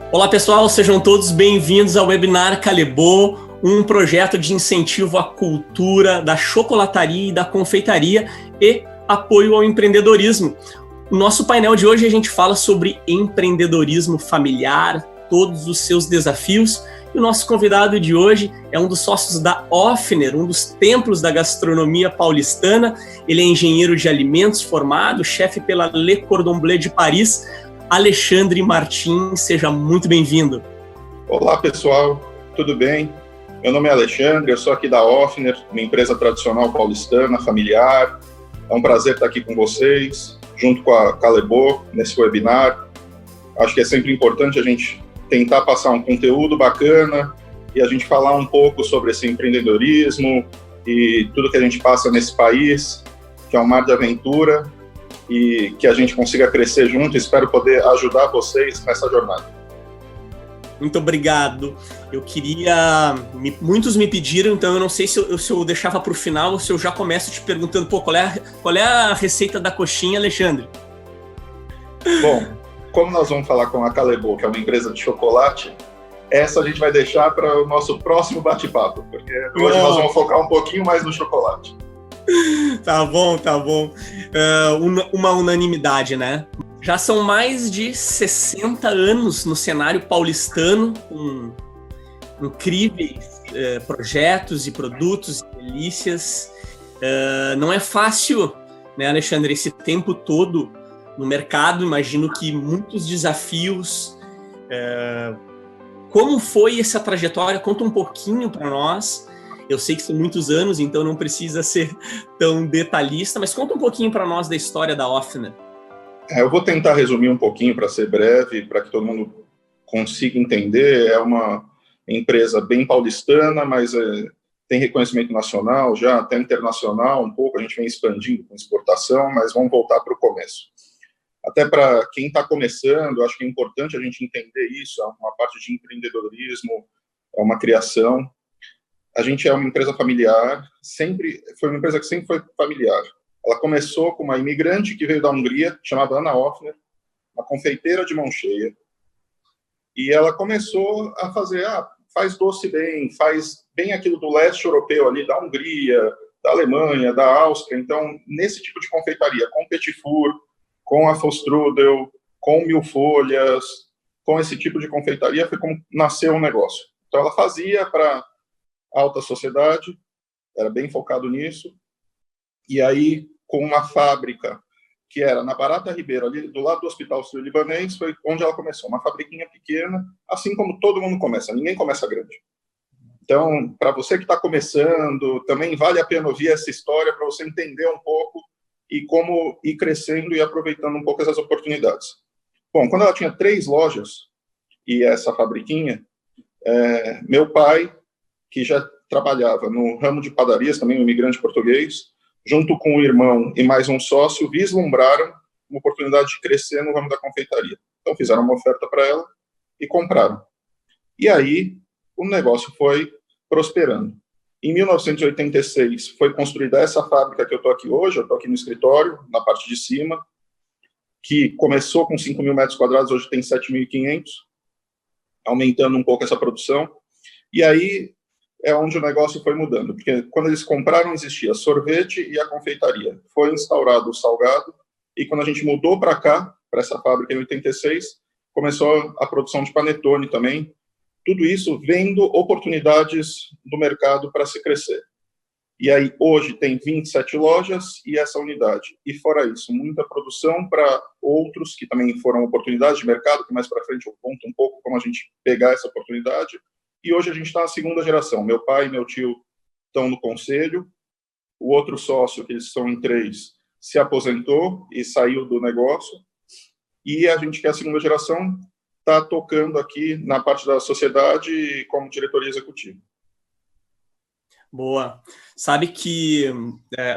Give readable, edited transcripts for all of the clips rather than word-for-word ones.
Olá pessoal, sejam todos bem-vindos ao webinar Calebo, um projeto de incentivo à cultura da chocolataria e da confeitaria e apoio ao empreendedorismo. No nosso painel de hoje a gente fala sobre empreendedorismo familiar, todos os seus desafios. E o nosso convidado de hoje é um dos sócios da Ofner, um dos templos da gastronomia paulistana. Ele é engenheiro de alimentos formado, chefe pela Le Cordon Bleu de Paris. Alexandre Martins, seja muito bem-vindo. Olá pessoal, tudo bem? Meu nome é Alexandre, eu sou aqui da Ofner, uma empresa tradicional paulistana, familiar. É um prazer estar aqui com vocês, junto com a Calebo, nesse webinar. Acho que é sempre importante a gente tentar passar um conteúdo bacana e a gente falar um pouco sobre esse empreendedorismo e tudo que a gente passa nesse país, que é um mar de aventura, e que a gente consiga crescer junto. Espero poder ajudar vocês nessa jornada. Muito obrigado. Eu queria... Muitos me pediram, então eu não sei se eu deixava para o final ou se eu já começo te perguntando, qual é a receita da coxinha, Alexandre? Bom, como nós vamos falar com a Calebo, que é uma empresa de chocolate, essa a gente vai deixar para o nosso próximo bate-papo, porque hoje nós vamos focar um pouquinho mais no chocolate. Tá bom. Uma unanimidade, né? Já são mais de 60 anos no cenário paulistano, com incríveis projetos e produtos e delícias. Não é fácil, né, Alexandre, esse tempo todo no mercado. Imagino que muitos desafios. Como foi essa trajetória? Conta um pouquinho para nós. Eu sei que são muitos anos, então não precisa ser tão detalhista, mas conta um pouquinho para nós da história da Ofner. Eu vou tentar resumir um pouquinho para ser breve, para que todo mundo consiga entender. É uma empresa bem paulistana, mas tem reconhecimento nacional, já até internacional um pouco. A gente vem expandindo com exportação, mas vamos voltar para o começo. Até para quem está começando, acho que é importante a gente entender isso. É uma parte de empreendedorismo, é uma criação. A gente é uma empresa familiar, foi uma empresa que sempre foi familiar. Ela começou com uma imigrante que veio da Hungria, chamada Anna Ofner, uma confeiteira de mão cheia. E ela começou a fazer, faz doce bem, faz bem aquilo do leste europeu ali, da Hungria, da Alemanha, da Áustria. Então, nesse tipo de confeitaria, com petit four, com Apfelstrudel, com mil folhas, com esse tipo de confeitaria, foi como nasceu o negócio. Então, ela fazia para alta sociedade, era bem focado nisso, e aí com uma fábrica que era na Barata Ribeiro, ali do lado do Hospital Sírio-Libanês, foi onde ela começou, uma fabriquinha pequena, assim como todo mundo começa, ninguém começa grande. Então, para você que está começando, também vale a pena ouvir essa história para você entender um pouco e como ir crescendo e aproveitando um pouco essas oportunidades. Bom, quando ela tinha 3 lojas, e essa fabriquinha, meu pai, que já trabalhava no ramo de padarias, também um imigrante português, junto com o irmão e mais um sócio, vislumbraram uma oportunidade de crescer no ramo da confeitaria. Então, fizeram uma oferta para ela e compraram. E aí, o negócio foi prosperando. Em 1986, foi construída essa fábrica que eu estou aqui hoje, eu estou aqui no escritório, na parte de cima, que começou com 5 mil metros quadrados, hoje tem 7.500, aumentando um pouco essa produção. E aí, é onde o negócio foi mudando, porque quando eles compraram existia sorvete e a confeitaria. Foi instaurado o salgado, e quando a gente mudou para cá, para essa fábrica em 86, começou a produção de panetone também. Tudo isso vendo oportunidades do mercado para se crescer. E aí hoje tem 27 lojas e essa unidade. E fora isso, muita produção para outros que também foram oportunidades de mercado, que mais para frente eu conto um pouco como a gente pegar essa oportunidade. E hoje a gente está na segunda geração. Meu pai e meu tio estão no conselho. O outro sócio, que eles são em 3, se aposentou e saiu do negócio. E a gente, que é a segunda geração, está tocando aqui na parte da sociedade como diretoria executiva. Boa. Sabe que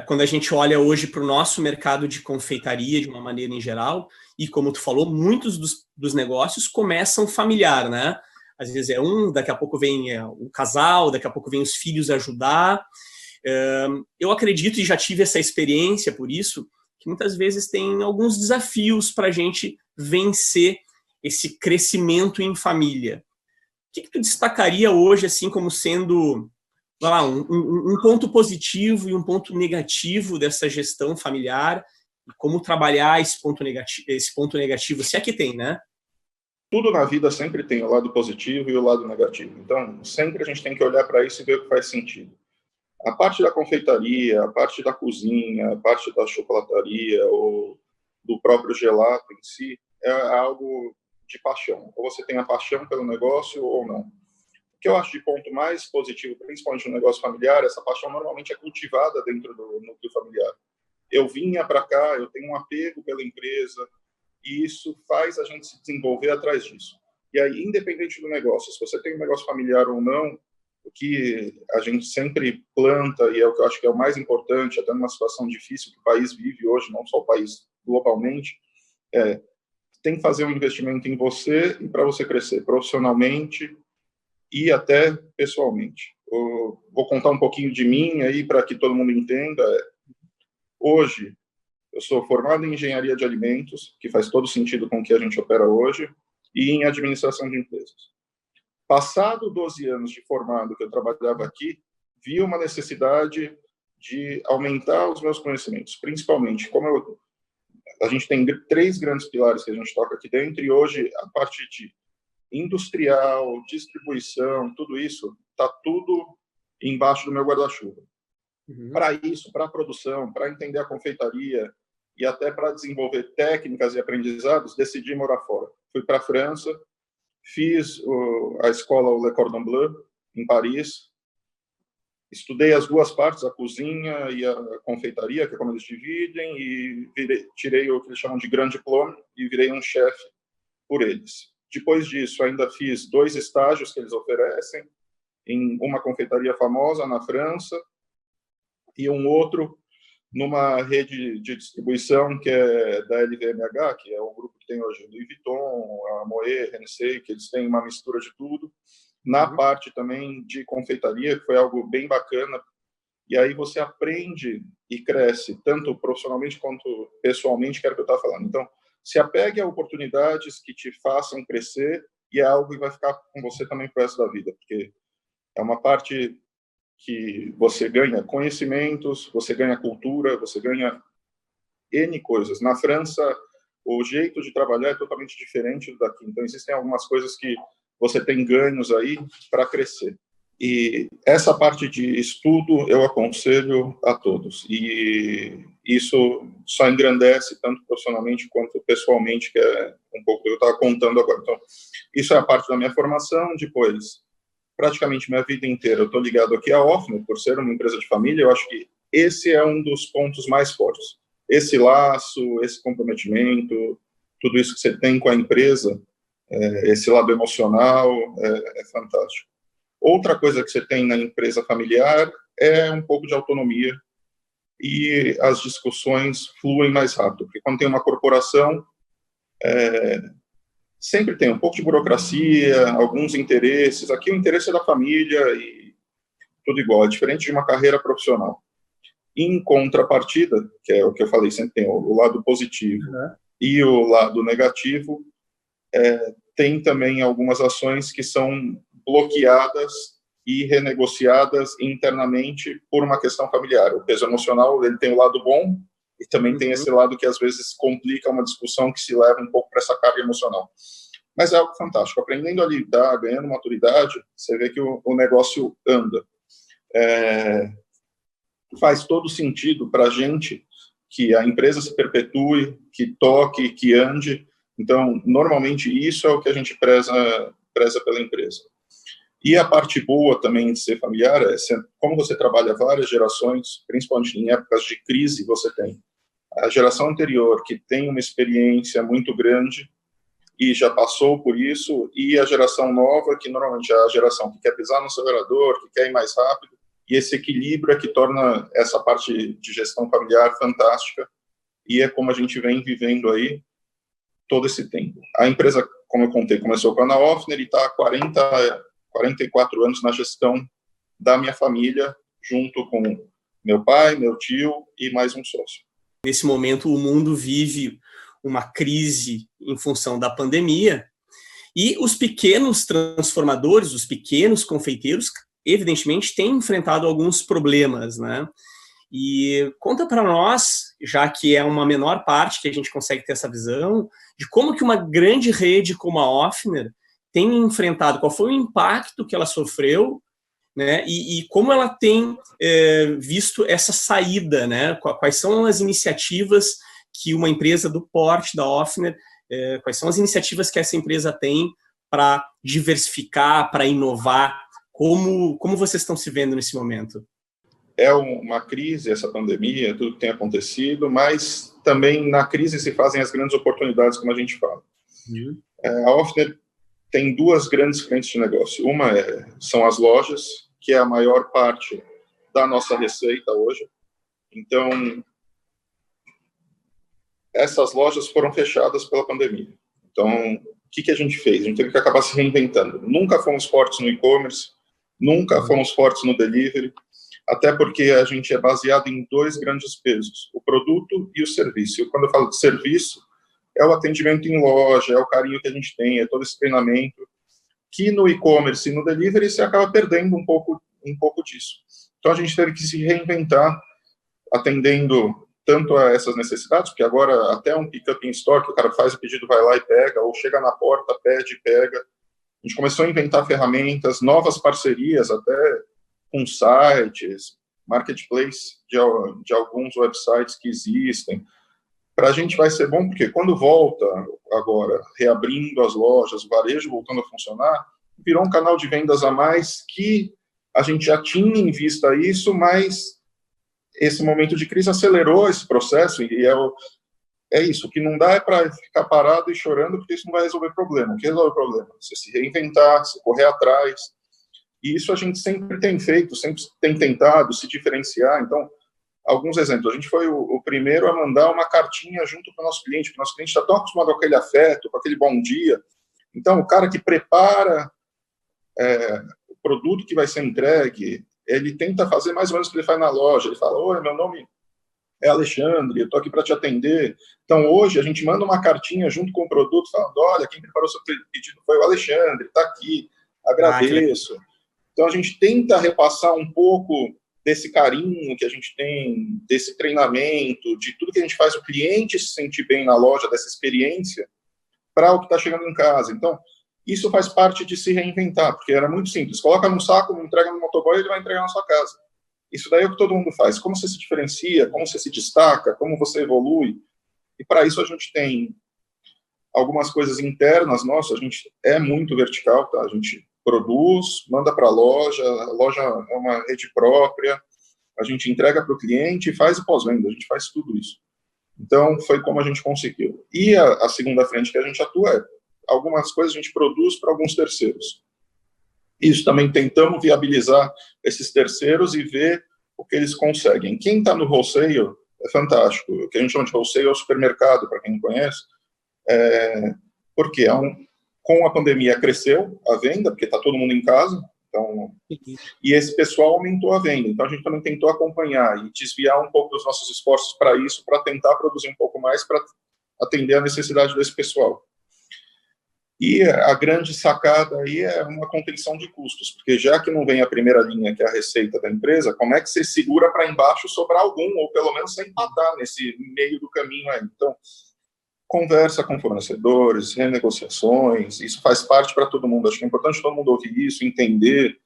quando a gente olha hoje para o nosso mercado de confeitaria, de uma maneira em geral, e como tu falou, muitos dos negócios começam familiar, né? Às vezes é daqui a pouco vem o casal, daqui a pouco vem os filhos ajudar. Eu acredito, e já tive essa experiência por isso, que muitas vezes tem alguns desafios para a gente vencer esse crescimento em família. O que tu destacaria hoje assim como sendo, vai lá, um ponto positivo e um ponto negativo dessa gestão familiar, e como trabalhar esse ponto negativo, se é que tem, né? Tudo na vida sempre tem o lado positivo e o lado negativo. Então, sempre a gente tem que olhar para isso e ver o que faz sentido. A parte da confeitaria, a parte da cozinha, a parte da chocolataria ou do próprio gelato em si, é algo de paixão. Ou você tem a paixão pelo negócio ou não. O que eu acho de ponto mais positivo, principalmente no negócio familiar, essa paixão normalmente é cultivada dentro do núcleo familiar. Eu vinha para cá, eu tenho um apego pela empresa, e isso faz a gente se desenvolver atrás disso. E aí, independente do negócio, se você tem um negócio familiar ou não, o que a gente sempre planta, e é o que eu acho que é o mais importante, até numa situação difícil que o país vive hoje, não só o país, globalmente, tem que fazer um investimento em você e para você crescer profissionalmente e até pessoalmente. Eu vou contar um pouquinho de mim aí para que todo mundo entenda. Hoje, eu sou formado em engenharia de alimentos, que faz todo sentido com o que a gente opera hoje, e em administração de empresas. Passado 12 anos de formado que eu trabalhava aqui, vi uma necessidade de aumentar os meus conhecimentos, principalmente, a gente tem 3 grandes pilares que a gente toca aqui dentro, e hoje a parte de industrial, distribuição, tudo isso, está tudo embaixo do meu guarda-chuva. Para isso, para a produção, para entender a confeitaria e até para desenvolver técnicas e aprendizados, decidi morar fora. Fui para a França, fiz a escola Le Cordon Bleu, em Paris, estudei as duas partes, a cozinha e a confeitaria, que é como eles dividem, e tirei o que eles chamam de Grand Diplôme e virei um chefe por eles. Depois disso, ainda fiz 2 estágios que eles oferecem, em uma confeitaria famosa na França e um outro numa rede de distribuição que é da LVMH, que é o grupo que tem hoje Louis Vuitton, a Moët, Hennessy, que eles têm uma mistura de tudo, na parte também de confeitaria, que foi algo bem bacana. E aí você aprende e cresce, tanto profissionalmente quanto pessoalmente, que era o que eu estava falando. Então, se apegue a oportunidades que te façam crescer, e é algo que vai ficar com você também pro resto da vida, porque é uma parte que você ganha conhecimentos, você ganha cultura, você ganha N coisas. Na França, o jeito de trabalhar é totalmente diferente do daqui. Então, existem algumas coisas que você tem ganhos aí para crescer. E essa parte de estudo eu aconselho a todos. E isso só engrandece tanto profissionalmente quanto pessoalmente, que é um pouco que eu estava contando agora. Então, isso é a parte da minha formação. Depois, praticamente minha vida inteira, eu estou ligado aqui à Offner, por ser uma empresa de família. Eu acho que esse é um dos pontos mais fortes. Esse laço, esse comprometimento, tudo isso que você tem com a empresa, esse lado emocional, é fantástico. Outra coisa que você tem na empresa familiar é um pouco de autonomia e as discussões fluem mais rápido, porque quando tem uma corporação, sempre tem um pouco de burocracia, alguns interesses. Aqui o interesse é da família e tudo igual, é diferente de uma carreira profissional. Em contrapartida, que é o que eu falei, sempre tem o lado positivo e o lado negativo, tem também algumas ações que são bloqueadas e renegociadas internamente por uma questão familiar. O peso emocional, ele tem o lado bom e também tem esse lado que às vezes complica uma discussão que se leva um pouco para essa carga emocional. Mas é algo fantástico. Aprendendo a lidar, ganhando maturidade, você vê que o negócio anda. Faz todo sentido para a gente que a empresa se perpetue, que toque, que ande. Então, normalmente, isso é o que a gente preza pela empresa. E a parte boa também de ser familiar é, como você trabalha várias gerações, principalmente em épocas de crise, você tem a geração anterior, que tem uma experiência muito grande e já passou por isso, e a geração nova, que normalmente é a geração que quer pisar no acelerador, que quer ir mais rápido, e esse equilíbrio é que torna essa parte de gestão familiar fantástica, e é como a gente vem vivendo aí todo esse tempo. A empresa, como eu contei, começou com a Ana Offner e está há 44 anos na gestão da minha família, junto com meu pai, meu tio e mais um sócio. Nesse momento, o mundo vive uma crise em função da pandemia, E os pequenos transformadores, os pequenos confeiteiros, evidentemente, têm enfrentado alguns problemas, né? E conta para nós, já que é uma menor parte que a gente consegue ter essa visão, de como que uma grande rede como a Ofner tem enfrentado, qual foi o impacto que ela sofreu, né? E como ela tem visto essa saída, né? Quais são as iniciativas que uma empresa do porte da Ofner, quais são as iniciativas que essa empresa tem para diversificar, para inovar? Como vocês estão se vendo nesse momento? É uma crise, essa pandemia, tudo que tem acontecido, mas também na crise se fazem as grandes oportunidades, como a gente fala. A Ofner tem duas grandes frentes de negócio. Uma são as lojas, que é a maior parte da nossa receita hoje. Então, essas lojas foram fechadas pela pandemia. Então, o que a gente fez? A gente teve que acabar se reinventando. Nunca fomos fortes no e-commerce, nunca fomos fortes no delivery, até porque a gente é baseado em dois grandes pesos, o produto e o serviço. Quando eu falo de serviço, é o atendimento em loja, é o carinho que a gente tem, é todo esse treinamento, que no e-commerce e no delivery você acaba perdendo um pouco disso. Então a gente teve que se reinventar, atendendo tanto a essas necessidades, porque agora até um pick-up in store, que o cara faz o pedido, vai lá e pega, ou chega na porta, pede e pega. A gente começou a inventar ferramentas, novas parcerias, até com sites, marketplace de alguns websites que existem. Para a gente vai ser bom, porque quando volta agora, reabrindo as lojas, o varejo voltando a funcionar, virou um canal de vendas a mais que a gente já tinha em vista isso, mas esse momento de crise acelerou esse processo, e é isso, o que não dá é para ficar parado e chorando, porque isso não vai resolver o problema. O que resolve o problema? Você se reinventar, se correr atrás, e isso a gente sempre tem feito, sempre tem tentado se diferenciar. Então, alguns exemplos. A gente foi o primeiro a mandar uma cartinha junto para o nosso cliente, porque o nosso cliente está tão acostumado com aquele afeto, com aquele bom dia. Então, o cara que prepara o produto que vai ser entregue, ele tenta fazer mais ou menos o que ele faz na loja. Ele fala: oi, meu nome é Alexandre, eu estou aqui para te atender. Então, hoje, a gente manda uma cartinha junto com o produto, falando: olha, quem preparou seu pedido foi o Alexandre, está aqui, agradeço. Então, a gente tenta repassar um pouco desse carinho que a gente tem, desse treinamento, de tudo que a gente faz o cliente se sentir bem na loja, dessa experiência, para o que está chegando em casa. Então, isso faz parte de se reinventar, porque era muito simples. Coloca num saco, entrega no motoboy e ele vai entregar na sua casa. Isso daí é o que todo mundo faz. Como você se diferencia, como você se destaca, como você evolui. E para isso a gente tem algumas coisas internas nossas. A gente é muito vertical, tá? A gente produz, manda para a loja é uma rede própria, a gente entrega para o cliente e faz o pós-venda, a gente faz tudo isso. Então, foi como a gente conseguiu. E a segunda frente que a gente atua é, algumas coisas a gente produz para alguns terceiros. Isso também tentamos viabilizar esses terceiros e ver o que eles conseguem. Quem está no wholesale é fantástico. O que a gente chama de wholesale é o supermercado, para quem não conhece, porque com a pandemia cresceu a venda, porque está todo mundo em casa, então, e esse pessoal aumentou a venda. Então, a gente também tentou acompanhar e desviar um pouco dos nossos esforços para isso, para tentar produzir um pouco mais, para atender a necessidade desse pessoal. E a grande sacada aí é uma contenção de custos, porque já que não vem a primeira linha, que é a receita da empresa, como é que você segura para embaixo sobrar algum, ou pelo menos sem empatar nesse meio do caminho aí? Então, conversa com fornecedores, renegociações, isso faz parte para todo mundo. Acho que é importante todo mundo ouvir isso, entender,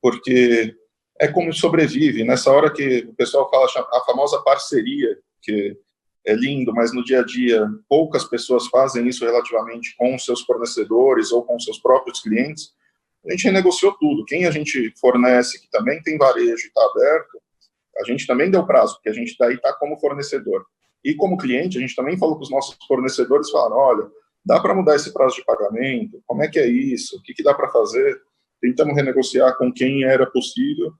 porque é como sobrevive. Nessa hora que o pessoal fala a famosa parceria, que é lindo, mas no dia a dia poucas pessoas fazem isso relativamente com os seus fornecedores ou com os seus próprios clientes, a gente renegociou tudo. Quem a gente fornece, que também tem varejo e está aberto, a gente também deu prazo, porque a gente daí está como fornecedor. E como cliente, a gente também falou com os nossos fornecedores, falaram: olha, dá para mudar esse prazo de pagamento? Como é que é isso? O que dá para fazer? Tentamos renegociar com quem era possível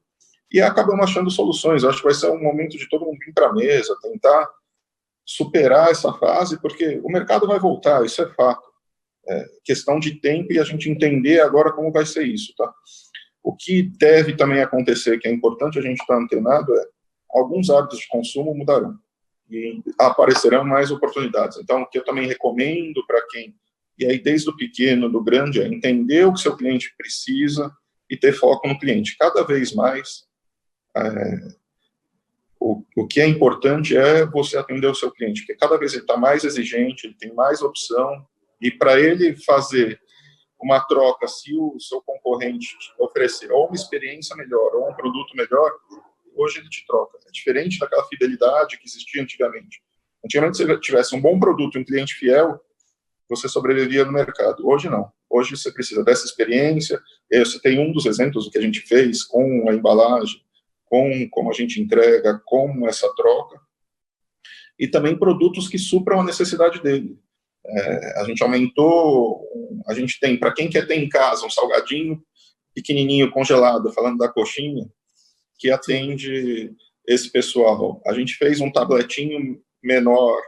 e acabamos achando soluções. Eu acho que vai ser um momento de todo mundo vir para a mesa, tentar superar essa fase, porque o mercado vai voltar, isso é fato. É questão de tempo e a gente entender agora como vai ser isso, tá? O que deve também acontecer, que é importante a gente estar antenado, é alguns hábitos de consumo mudarão e aparecerão mais oportunidades. Então, o que eu também recomendo para quem E aí, desde o pequeno, do grande, é entender o que seu cliente precisa e ter foco no cliente. Cada vez mais, o que é importante é você atender o seu cliente, porque cada vez ele está mais exigente, ele tem mais opção, e para ele fazer uma troca, se o seu concorrente oferecer ou uma experiência melhor ou um produto melhor, hoje ele te troca. É diferente daquela fidelidade que existia antigamente. Antigamente, se você tivesse um bom produto e um cliente fiel, você sobrevivia no mercado. Hoje, não. Hoje, você precisa dessa experiência. Você tem um dos exemplos do que a gente fez com a embalagem, com como a gente entrega, com essa troca. E também produtos que supram a necessidade dele. A gente aumentou, a gente tem, para quem quer ter em casa um salgadinho pequenininho congelado, falando da coxinha, que atende esse pessoal. A gente fez um tabletinho menor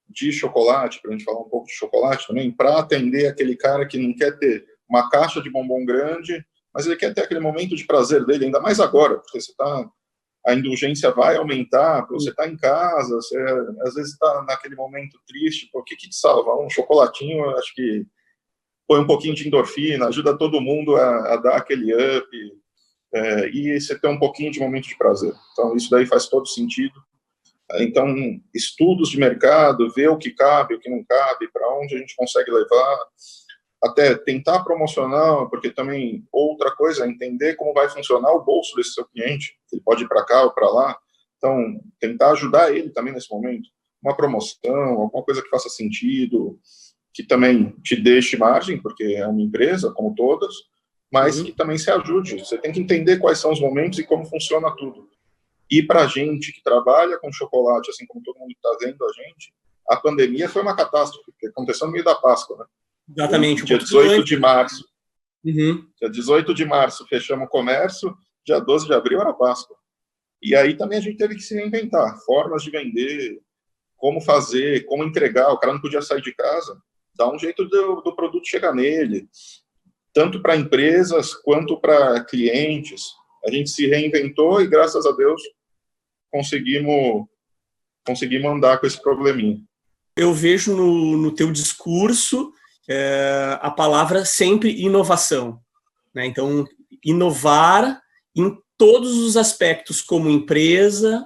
de chocolate, para a gente falar um pouco de chocolate também, para atender aquele cara que não quer ter uma caixa de bombom grande, mas ele quer ter aquele momento de prazer dele, ainda mais agora, porque a indulgência vai aumentar, você está em casa, você às vezes está naquele momento triste, o que te salva? Um chocolatinho, eu acho que põe um pouquinho de endorfina, ajuda todo mundo a dar aquele up, e você ter um pouquinho de momento de prazer. Então, isso daí faz todo sentido. Então, estudos de mercado, ver o que cabe, o que não cabe, para onde a gente consegue levar, até tentar promocionar, porque também outra coisa é entender como vai funcionar o bolso desse seu cliente, ele pode ir para cá ou para lá, então tentar ajudar ele também nesse momento, uma promoção, alguma coisa que faça sentido, que também te deixe margem, porque é uma empresa, como todas, mas que também se ajude, você tem que entender quais são os momentos e como funciona tudo. E para a gente que trabalha com chocolate, assim como todo mundo está vendo a gente, a pandemia foi uma catástrofe, porque aconteceu no meio da Páscoa, né? Exatamente. Dia 18 de março. Dia 18 de março fechamos o comércio, dia 12 de abril era Páscoa. E aí também a gente teve que se reinventar, formas de vender, como fazer, como entregar. O cara não podia sair de casa, dá um jeito do produto chegar nele, tanto para empresas quanto para clientes. A gente se reinventou e, graças a Deus, conseguimos andar com esse probleminha. Eu vejo no teu discurso a palavra sempre inovação, né? Então, inovar em todos os aspectos como empresa,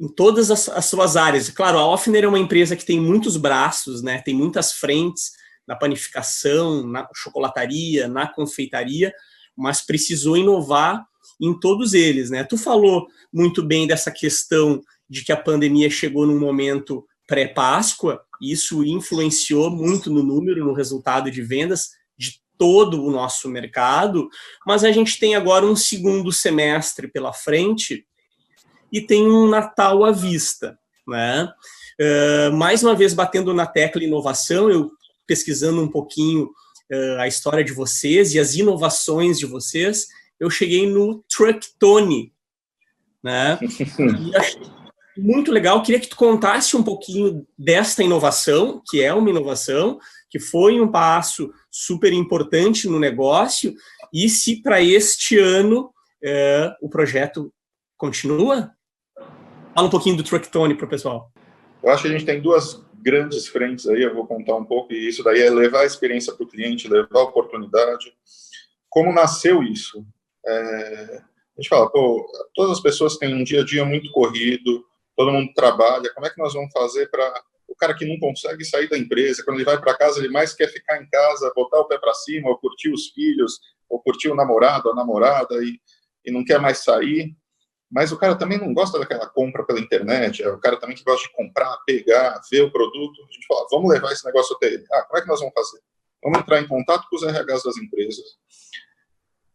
em todas as suas áreas. Claro, a Ofner é uma empresa que tem muitos braços, né? Tem muitas frentes na panificação, na chocolataria, na confeitaria, mas precisou inovar em todos eles, né? Tu falou muito bem dessa questão de que a pandemia chegou num momento pré-Páscoa, e isso influenciou muito no número, no resultado de vendas de todo o nosso mercado, mas a gente tem agora um segundo semestre pela frente e tem um Natal à vista, né? Mais uma vez, batendo na tecla inovação, eu pesquisando um pouquinho a história de vocês e as inovações de vocês, eu cheguei no Trucktone, né? E achei muito legal. Queria que tu contasse um pouquinho desta inovação, que é uma inovação, que foi um passo super importante no negócio, e se para este ano o projeto continua? Fala um pouquinho do Trucktone para o pessoal. Eu acho que a gente tem duas grandes frentes aí, eu vou contar um pouco, e isso daí é levar a experiência para o cliente, levar a oportunidade. Como nasceu isso? A gente fala, todas as pessoas têm um dia a dia muito corrido, todo mundo trabalha, como é que nós vamos fazer para o cara que não consegue sair da empresa, quando ele vai para casa, ele mais quer ficar em casa, botar o pé para cima, ou curtir os filhos, ou curtir o namorado, a namorada, e não quer mais sair, mas o cara também não gosta daquela compra pela internet, é o cara também que gosta de comprar, pegar, ver o produto, a gente fala, vamos levar esse negócio até ele. Como é que nós vamos fazer? Vamos entrar em contato com os RHs das empresas.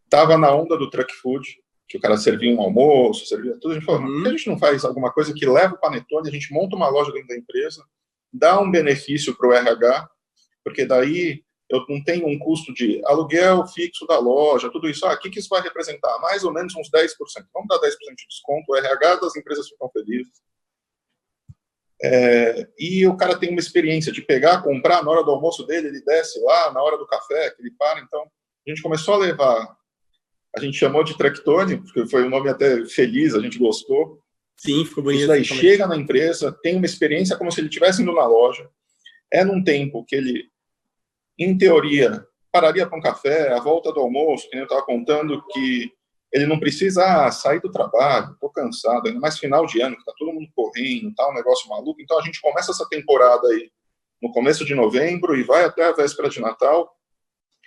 Estava na onda do truck food, que o cara servia um almoço, servia tudo, a gente falou, por que a gente não faz alguma coisa que leva o panetone, a gente monta uma loja dentro da empresa, dá um benefício para o RH, porque daí eu não tenho um custo de aluguel fixo da loja, tudo isso. O que isso vai representar? Mais ou menos uns 10%. Vamos dar 10% de desconto, o RH das empresas ficam felizes. E o cara tem uma experiência de pegar, comprar, na hora do almoço dele, ele desce lá, na hora do café, que ele para. Então, a gente começou a levar, a gente chamou de Trucktone, porque foi um nome até feliz, a gente gostou. Sim, ficou bonito. Isso daí chega na empresa, tem uma experiência como se ele estivesse indo na loja, num tempo que ele em teoria, pararia para um café, à volta do almoço, que eu estava contando que ele não precisa sair do trabalho, estou cansado, ainda mais final de ano, que está todo mundo correndo, tá um negócio maluco. Então, a gente começa essa temporada aí no começo de novembro e vai até a véspera de Natal.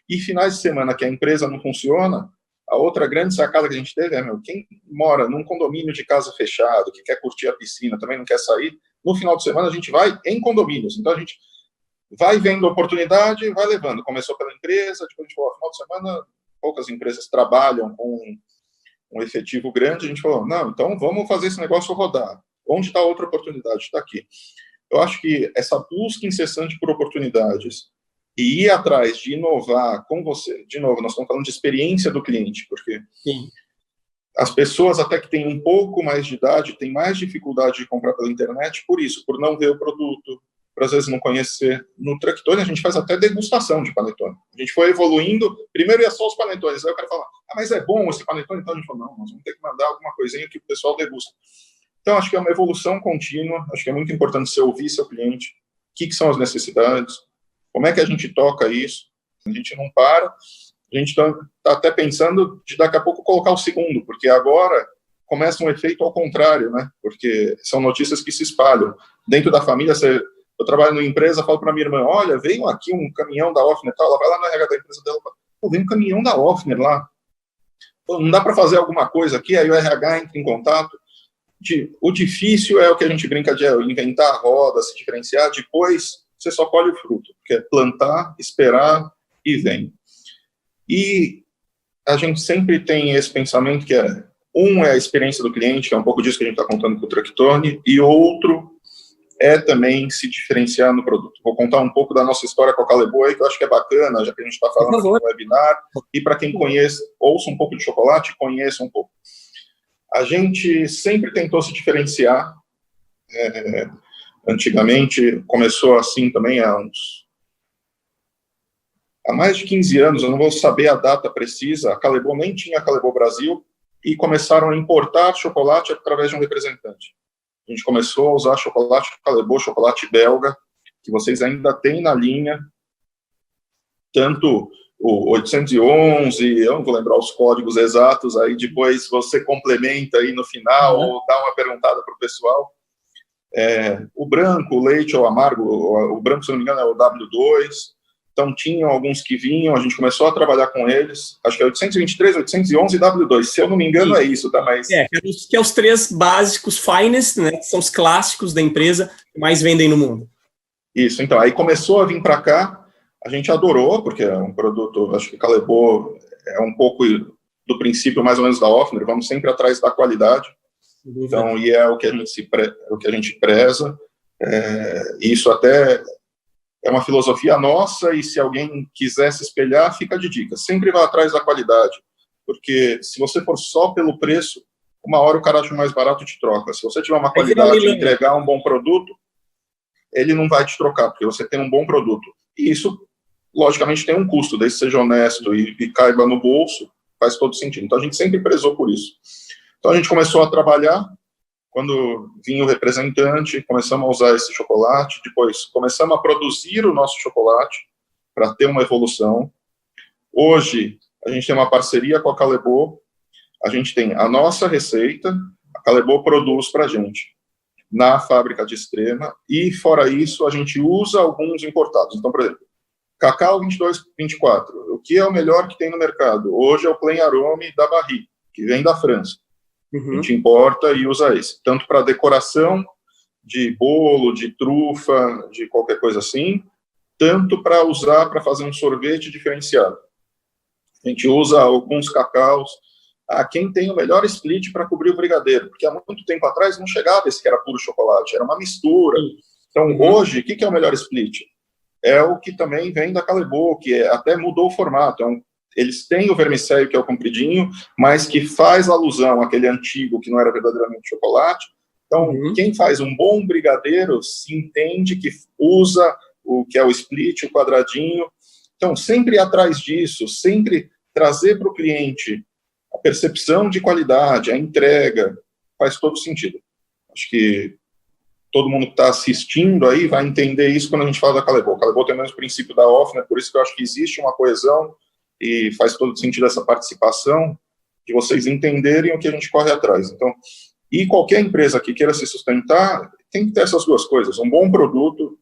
E finais de semana que a empresa não funciona, a outra grande sacada que a gente teve é, quem mora num condomínio de casa fechado, que quer curtir a piscina, também não quer sair, no final de semana a gente vai em condomínios. Então, a gente vai vendo oportunidade, vai levando. Começou pela empresa, depois a gente falou, final de semana, poucas empresas trabalham com um efetivo grande, a gente falou, não, então vamos fazer esse negócio rodar. Onde está a outra oportunidade? Está aqui. Eu acho que essa busca incessante por oportunidades e ir atrás de inovar com você, de novo, nós estamos falando de experiência do cliente, porque Sim. as pessoas até que têm um pouco mais de idade têm mais dificuldade de comprar pela internet por isso, por não ver o produto, por às vezes não conhecer. No Tractone a gente faz até degustação de panetone. A gente foi evoluindo, primeiro ia só os panetones, aí o cara fala, mas é bom esse panetone? Então a gente falou, não, nós vamos ter que mandar alguma coisinha que o pessoal degusta. Então acho que é uma evolução contínua, acho que é muito importante você ouvir seu cliente, o que são as necessidades, como é que a gente toca isso, a gente não para, a gente está até pensando de daqui a pouco colocar o segundo, porque agora começa um efeito ao contrário, né? Porque são notícias que se espalham. Dentro da família, eu trabalho numa empresa, falo para minha irmã, olha, veio aqui um caminhão da Offner, tal, ela vai lá na RH da empresa dela, pô, vem um caminhão da Offner lá, pô, não dá para fazer alguma coisa aqui, aí o RH entra em contato. O difícil é o que a gente brinca de inventar a roda, se diferenciar, depois você só colhe o fruto, que é plantar, esperar e vem. E a gente sempre tem esse pensamento que é a experiência do cliente, que é um pouco disso que a gente está contando com o Tractone, e outro é também se diferenciar no produto. Vou contar um pouco da nossa história com a Caleboa, que eu acho que é bacana, já que a gente está falando aqui no webinar, e para quem conhece, ouça um pouco de chocolate, conheça um pouco. A gente sempre tentou se diferenciar, antigamente, começou assim também há mais de 15 anos, eu não vou saber a data precisa, a Caleboa nem tinha a Caleboa Brasil, e começaram a importar chocolate através de um representante. A gente começou a usar chocolate Caleboa, chocolate belga, que vocês ainda têm na linha, tanto o 811, eu não vou lembrar os códigos exatos, aí depois você complementa aí no final, ou dá uma perguntada para o pessoal. O branco, o leite ou amargo, o branco, se não me engano, é o W2, então tinham alguns que vinham, a gente começou a trabalhar com eles, acho que é 823, 811 e W2, se eu não me engano é isso, tá? Mas... que é os três básicos finest, né, que são os clássicos da empresa que mais vendem no mundo. Isso, então, aí começou a vir para cá, a gente adorou, porque é um produto, acho que Caleboa é um pouco do princípio mais ou menos da Offner, vamos sempre atrás da qualidade, então, e é o que a gente preza, isso até é uma filosofia nossa, e se alguém quiser se espelhar, fica de dica, sempre vá atrás da qualidade, porque se você for só pelo preço, uma hora o cara acha mais barato te troca, se você tiver uma qualidade e entregar um bom produto, ele não vai te trocar, porque você tem um bom produto, e isso, logicamente, tem um custo, desde seja honesto e caiba no bolso, faz todo sentido, então a gente sempre prezou por isso. Então a gente começou a trabalhar, quando vinha o representante, começamos a usar esse chocolate, depois começamos a produzir o nosso chocolate, para ter uma evolução. Hoje, a gente tem uma parceria com a Caleboa, a gente tem a nossa receita, a Caleboa produz para a gente, na fábrica de Extrema, e fora isso, a gente usa alguns importados. Então, por exemplo, Cacau 2224, o que é o melhor que tem no mercado? Hoje é o Plain Arome da Barry, que vem da França. A gente importa e usa esse, tanto para decoração de bolo, de trufa, de qualquer coisa assim, tanto para usar para fazer um sorvete diferenciado. A gente usa alguns cacaus. Quem tem o melhor split para cobrir o brigadeiro? Porque há muito tempo atrás não chegava esse que era puro chocolate, era uma mistura. Então, hoje, o que é o melhor split? É o que também vem da Caleboa, que até mudou o formato. Eles têm o vermicélio, que é o compridinho, mas que faz alusão àquele antigo, que não era verdadeiramente chocolate. Então, quem faz um bom brigadeiro se entende que usa o que é o split, o quadradinho. Então, sempre atrás disso, sempre trazer para o cliente a percepção de qualidade, a entrega, faz todo sentido. Acho que todo mundo que está assistindo aí vai entender isso quando a gente fala da Callebaut. A Callebaut tem o mesmo princípio da Offner, por isso que eu acho que existe uma coesão e faz todo sentido essa participação, de vocês entenderem o que a gente corre atrás. Então, e qualquer empresa que queira se sustentar, tem que ter essas duas coisas, um bom produto,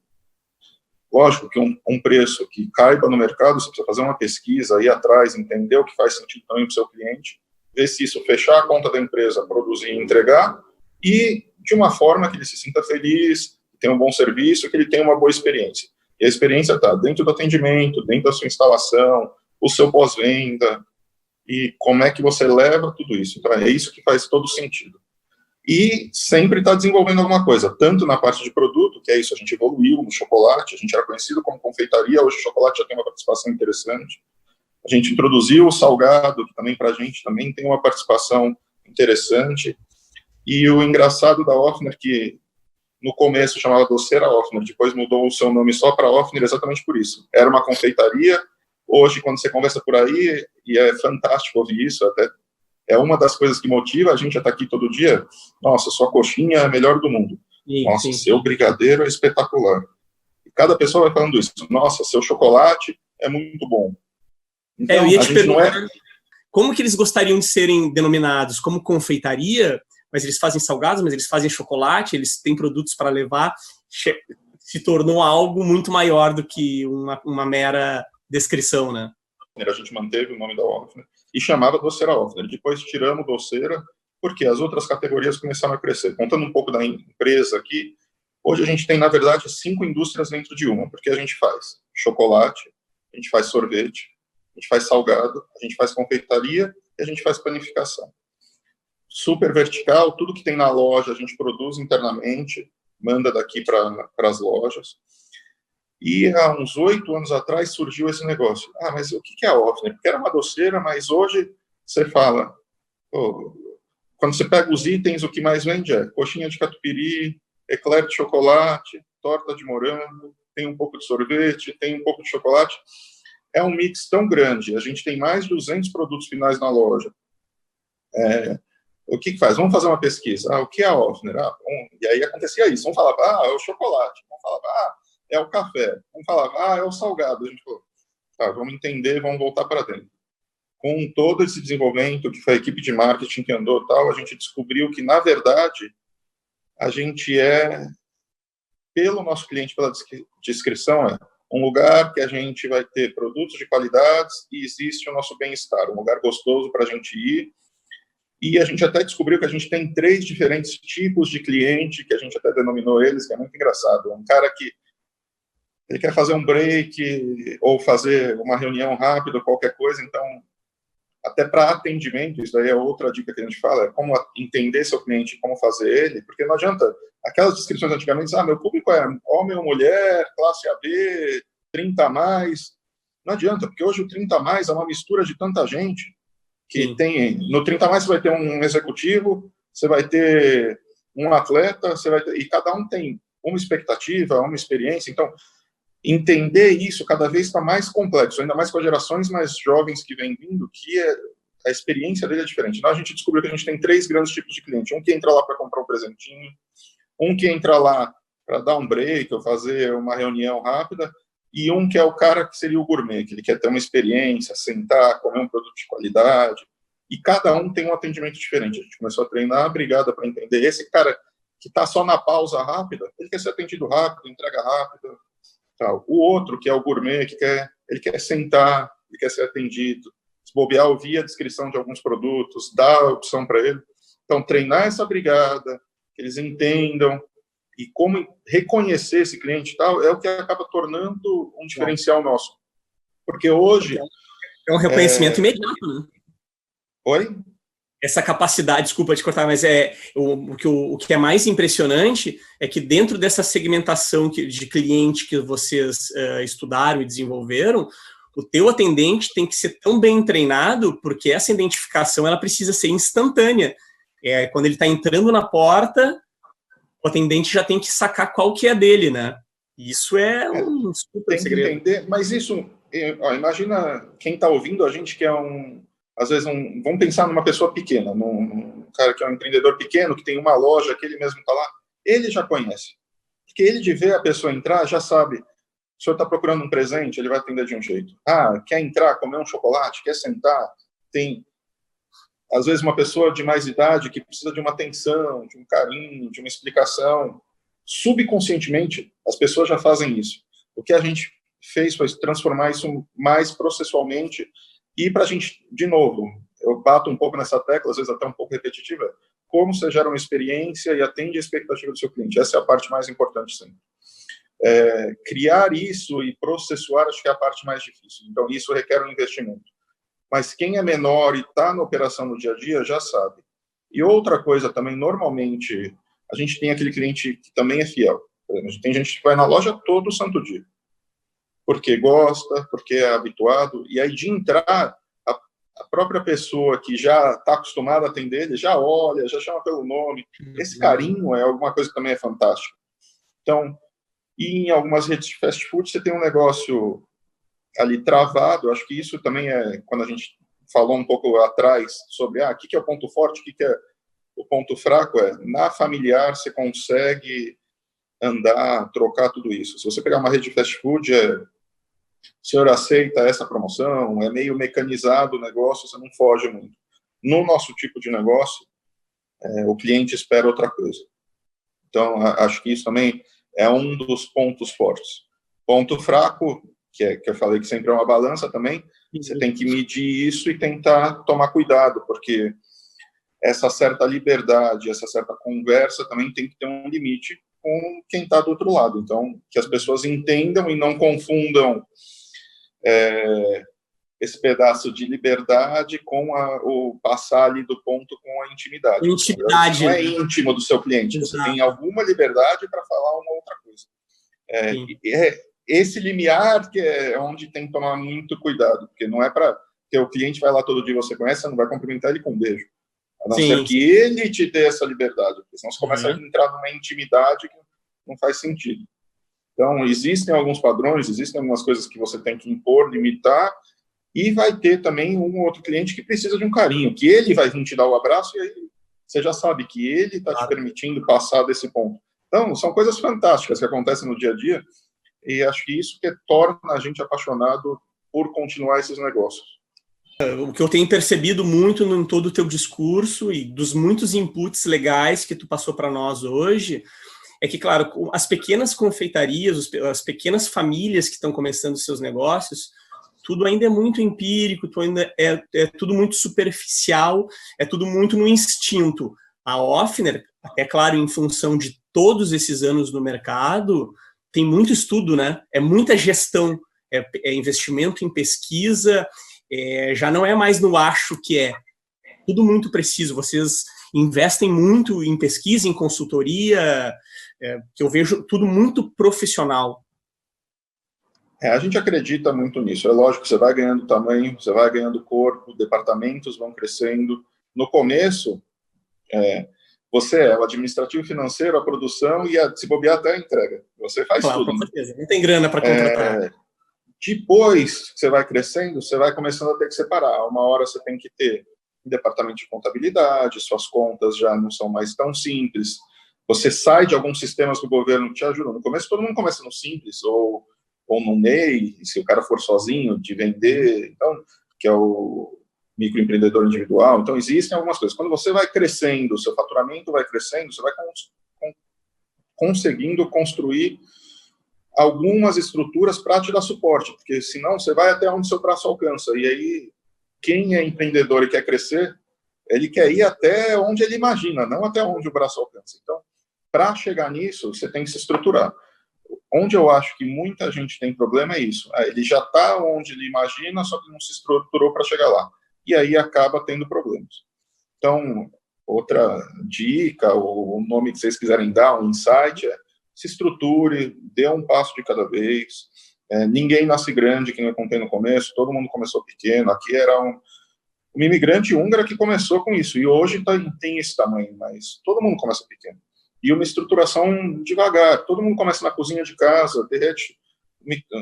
lógico que um preço que caiba no mercado, você precisa fazer uma pesquisa, ir atrás, entender o que faz sentido também para o seu cliente, ver se isso fechar a conta da empresa, produzir e entregar, e de uma forma que ele se sinta feliz, que tenha um bom serviço, que ele tenha uma boa experiência. E a experiência está dentro do atendimento, dentro da sua instalação, o seu pós-venda, e como é que você leva tudo isso. Então, é isso que faz todo sentido. E sempre está desenvolvendo alguma coisa, tanto na parte de produto, que é isso, a gente evoluiu no chocolate, a gente era conhecido como confeitaria, hoje o chocolate já tem uma participação interessante. A gente introduziu o salgado, que também para a gente também tem uma participação interessante. E o engraçado da Offner, que no começo chamava Doceira Offner, depois mudou o seu nome só para Offner exatamente por isso. Era uma confeitaria, hoje quando você conversa por aí, e é fantástico ouvir isso, até é uma das coisas que motiva a gente a estar aqui todo dia. Nossa, sua coxinha é a melhor do mundo. Sim, nossa, sim. Seu brigadeiro é espetacular. E cada pessoa vai falando isso. Nossa, seu chocolate é muito bom. Então, eu ia te perguntar como que eles gostariam de serem denominados como confeitaria, mas eles fazem salgados, mas eles fazem chocolate, eles têm produtos para levar, se tornou algo muito maior do que uma mera descrição, né? A gente manteve o nome da Offner e chamava Doceira Offner. Depois tiramos Doceira, porque as outras categorias começaram a crescer. Contando um pouco da empresa aqui, hoje a gente tem, na verdade, 5 indústrias dentro de uma, porque a gente faz chocolate, a gente faz sorvete, a gente faz salgado, a gente faz confeitaria e a gente faz panificação. Super vertical, tudo que tem na loja a gente produz internamente, manda daqui para as lojas. E há uns 8 anos atrás surgiu esse negócio. Ah, mas o que é a Offner? Porque era uma doceira, mas hoje você fala, quando você pega os itens, o que mais vende é coxinha de catupiry, eclair de chocolate, torta de morango, tem um pouco de sorvete, tem um pouco de chocolate. É um mix tão grande, a gente tem mais de 200 produtos finais na loja. O que faz? Vamos fazer uma pesquisa. O que é a Offner? E aí acontecia isso. Um falava, é o chocolate. Um falava, é o café. Um falava, é o salgado. A gente falou, tá, vamos entender, vamos voltar para dentro. Com todo esse desenvolvimento, que foi a equipe de marketing que andou tal, a gente descobriu que, na verdade, a gente pelo nosso cliente, pela descrição, um lugar que a gente vai ter produtos de qualidades e existe o nosso bem-estar, um lugar gostoso para a gente ir. E a gente até descobriu que a gente tem 3 diferentes tipos de cliente, que a gente até denominou eles, que é muito engraçado. Um cara que ele quer fazer um break ou fazer uma reunião rápida, qualquer coisa, então, até para atendimento, isso daí é outra dica que a gente fala, é como entender seu cliente, como fazer ele, porque não adianta, aquelas descrições antigamente, meu público é homem ou mulher, classe AB, 30 a mais, não adianta, porque hoje o 30 a mais é uma mistura de tanta gente, que tem, no 30 a mais você vai ter um executivo, você vai ter um atleta, e cada um tem uma expectativa, uma experiência, então, entender isso cada vez está mais complexo, ainda mais com as gerações mais jovens que vêm vindo, que a experiência dele é diferente. Então, a gente descobriu que a gente tem 3 grandes tipos de cliente, um que entra lá para comprar um presentinho, um que entra lá para dar um break, ou fazer uma reunião rápida, e um que é o cara que seria o gourmet, que ele quer ter uma experiência, sentar, comer um produto de qualidade, e cada um tem um atendimento diferente. A gente começou a treinar a brigada para entender. Esse cara que está só na pausa rápida, ele quer ser atendido rápido, entrega rápida, tal. O outro, que é o gourmet, ele quer sentar, ele quer ser atendido, se bobear, ouvir a descrição de alguns produtos, dar a opção para ele. Então, treinar essa brigada, que eles entendam, e como reconhecer esse cliente e tal, é o que acaba tornando um diferencial nosso. Porque hoje... É um reconhecimento imediato, né? Oi? Essa capacidade, desculpa te cortar, mas o que é mais impressionante é que dentro dessa segmentação de cliente que vocês estudaram e desenvolveram, o teu atendente tem que ser tão bem treinado, porque essa identificação ela precisa ser instantânea. Quando ele está entrando na porta, o atendente já tem que sacar qual que é dele, né? Isso é um super segredo. Tem que entender, mas isso, imagina quem está ouvindo a gente que é às vezes, vamos pensar numa pessoa pequena, num cara que é um empreendedor pequeno, que tem uma loja, que ele mesmo está lá. ele já conhece. Porque ele de ver a pessoa entrar, já sabe. O senhor está procurando um presente, ele vai atender de um jeito. Ah, quer entrar, comer um chocolate, quer sentar? Tem, às vezes, uma pessoa de mais idade que precisa de uma atenção, de um carinho, de uma explicação. Subconscientemente, as pessoas já fazem isso. O que a gente fez foi transformar isso mais processualmente e para a gente, de novo, eu bato um pouco nessa tecla, às vezes até um pouco repetitiva, como você gera uma experiência e atende a expectativa do seu cliente. Essa é a parte mais importante sempre. Criar isso e processuar, acho que é a parte mais difícil. Então, isso requer um investimento. Mas quem é menor e está na operação no dia a dia, já sabe. E outra coisa também, normalmente, a gente tem aquele cliente que também é fiel. Tem gente que vai na loja todo santo dia. Porque gosta, porque é habituado. E aí, de entrar, a própria pessoa que já está acostumada a atender ele, já olha, já chama pelo nome. Esse carinho é alguma coisa que também é fantástica. Então, e em algumas redes de fast food, você tem um negócio ali travado. Acho que isso também é, quando a gente falou um pouco atrás sobre o que é o ponto forte, o que é o ponto fraco, na familiar você consegue andar, trocar tudo isso. Se você pegar uma rede de fast food, o senhor aceita essa promoção, é meio mecanizado o negócio, você não foge muito. No nosso tipo de negócio, o cliente espera outra coisa. Então, acho que isso também é um dos pontos fortes. Ponto fraco, que eu falei que sempre é uma balança também, você tem que medir isso e tentar tomar cuidado, porque essa certa liberdade, essa certa conversa também tem que ter um limite com quem está do outro lado. Então, que as pessoas entendam e não confundam esse pedaço de liberdade com o passar ali do ponto com a intimidade. Intimidade. Não é íntimo do seu cliente, Exato. Você tem alguma liberdade para falar uma outra coisa. Esse limiar que é onde tem que tomar muito cuidado, porque não é para que o cliente vai lá todo dia, você conhece, você não vai cumprimentar ele com um beijo. A não ser que ele te dê essa liberdade, porque senão você começa a entrar numa intimidade que não faz sentido. Então, existem alguns padrões, existem algumas coisas que você tem que impor, limitar, e vai ter também um ou outro cliente que precisa de um carinho, que ele vai vir te dar o abraço, e aí você já sabe que ele está te permitindo passar desse ponto. Então, são coisas fantásticas que acontecem no dia a dia, e acho que isso que torna a gente apaixonado por continuar esses negócios. O que eu tenho percebido muito em todo o teu discurso e dos muitos inputs legais que tu passou para nós hoje, é que, claro, as pequenas confeitarias, as pequenas famílias que estão começando seus negócios, tudo ainda é muito empírico, tudo ainda é tudo muito superficial, é tudo muito no instinto. A Ofner, até claro, em função de todos esses anos no mercado, tem muito estudo, né? É muita gestão, é investimento em pesquisa, já não é mais no acho que é. Tudo muito preciso. Vocês investem muito em pesquisa, em consultoria, que eu vejo tudo muito profissional. A gente acredita muito nisso. É lógico que você vai ganhando tamanho, você vai ganhando corpo, departamentos vão crescendo. No começo, você é o administrativo financeiro, a produção e se bobear até a entrega. Você faz tudo. Com certeza. Não tem grana para contratar. Depois que você vai crescendo, você vai começando a ter que separar. Uma hora você tem que ter um departamento de contabilidade, suas contas já não são mais tão simples. Você sai de alguns sistemas do governo que te ajudam. No começo, todo mundo começa no Simples, ou no MEI, se o cara for sozinho, de vender, então, que é o microempreendedor individual. Então, existem algumas coisas. Quando você vai crescendo, o seu faturamento vai crescendo, você vai conseguindo construir algumas estruturas para te dar suporte, porque senão você vai até onde seu braço alcança. E aí, quem é empreendedor e quer crescer, ele quer ir até onde ele imagina, não até onde o braço alcança. Então, para chegar nisso, você tem que se estruturar. Onde eu acho que muita gente tem problema é isso. Ele já está onde ele imagina, só que não se estruturou para chegar lá. E aí acaba tendo problemas. Então, outra dica, ou o nome que vocês quiserem dar, um insight, se estruture, dê um passo de cada vez. Ninguém nasce grande, que eu contei no começo, todo mundo começou pequeno. Aqui era um imigrante húngaro que começou com isso, e hoje tem esse tamanho, mas todo mundo começa pequeno. E uma estruturação devagar. Todo mundo começa na cozinha de casa, derrete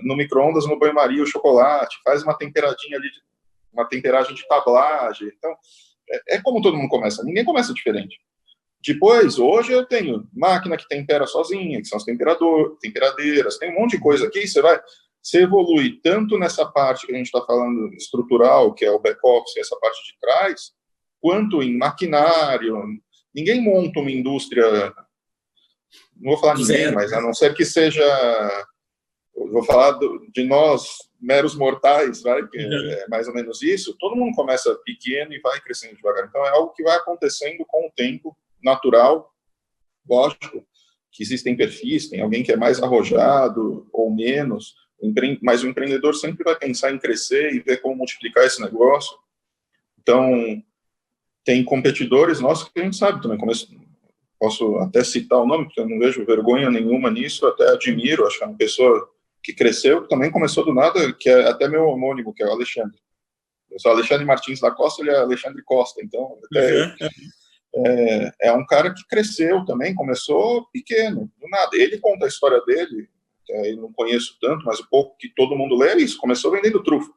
no micro-ondas, no banho-maria, o chocolate, faz uma temperadinha ali, uma temperagem de tablagem. Então, é como todo mundo começa. Ninguém começa diferente. Depois, hoje eu tenho máquina que tempera sozinha, que são as temperadeiras, tem um monte de coisa aqui, você evolui tanto nessa parte que a gente está falando estrutural, que é o back-office, essa parte de trás, quanto em maquinário. Ninguém monta uma indústria, não vou falar ninguém, mas a não ser que seja, eu vou falar de nós, meros mortais, que é mais ou menos isso, todo mundo começa pequeno e vai crescendo devagar. Então, é algo que vai acontecendo com o tempo, natural, lógico, que existem perfis, tem alguém que é mais arrojado ou menos, mas o empreendedor sempre vai pensar em crescer e ver como multiplicar esse negócio. Então, tem competidores nossos que a gente sabe também, posso até citar o nome, porque eu não vejo vergonha nenhuma nisso, até admiro, acho que é uma pessoa que cresceu, que também começou do nada, que é até meu homônimo, que é o Alexandre. Eu sou Alexandre Martins da Costa, ele é Alexandre Costa, então é um cara que cresceu também, começou pequeno, do nada. Ele conta a história dele, eu não conheço tanto, mas o pouco que todo mundo lê é isso, começou vendendo trufa.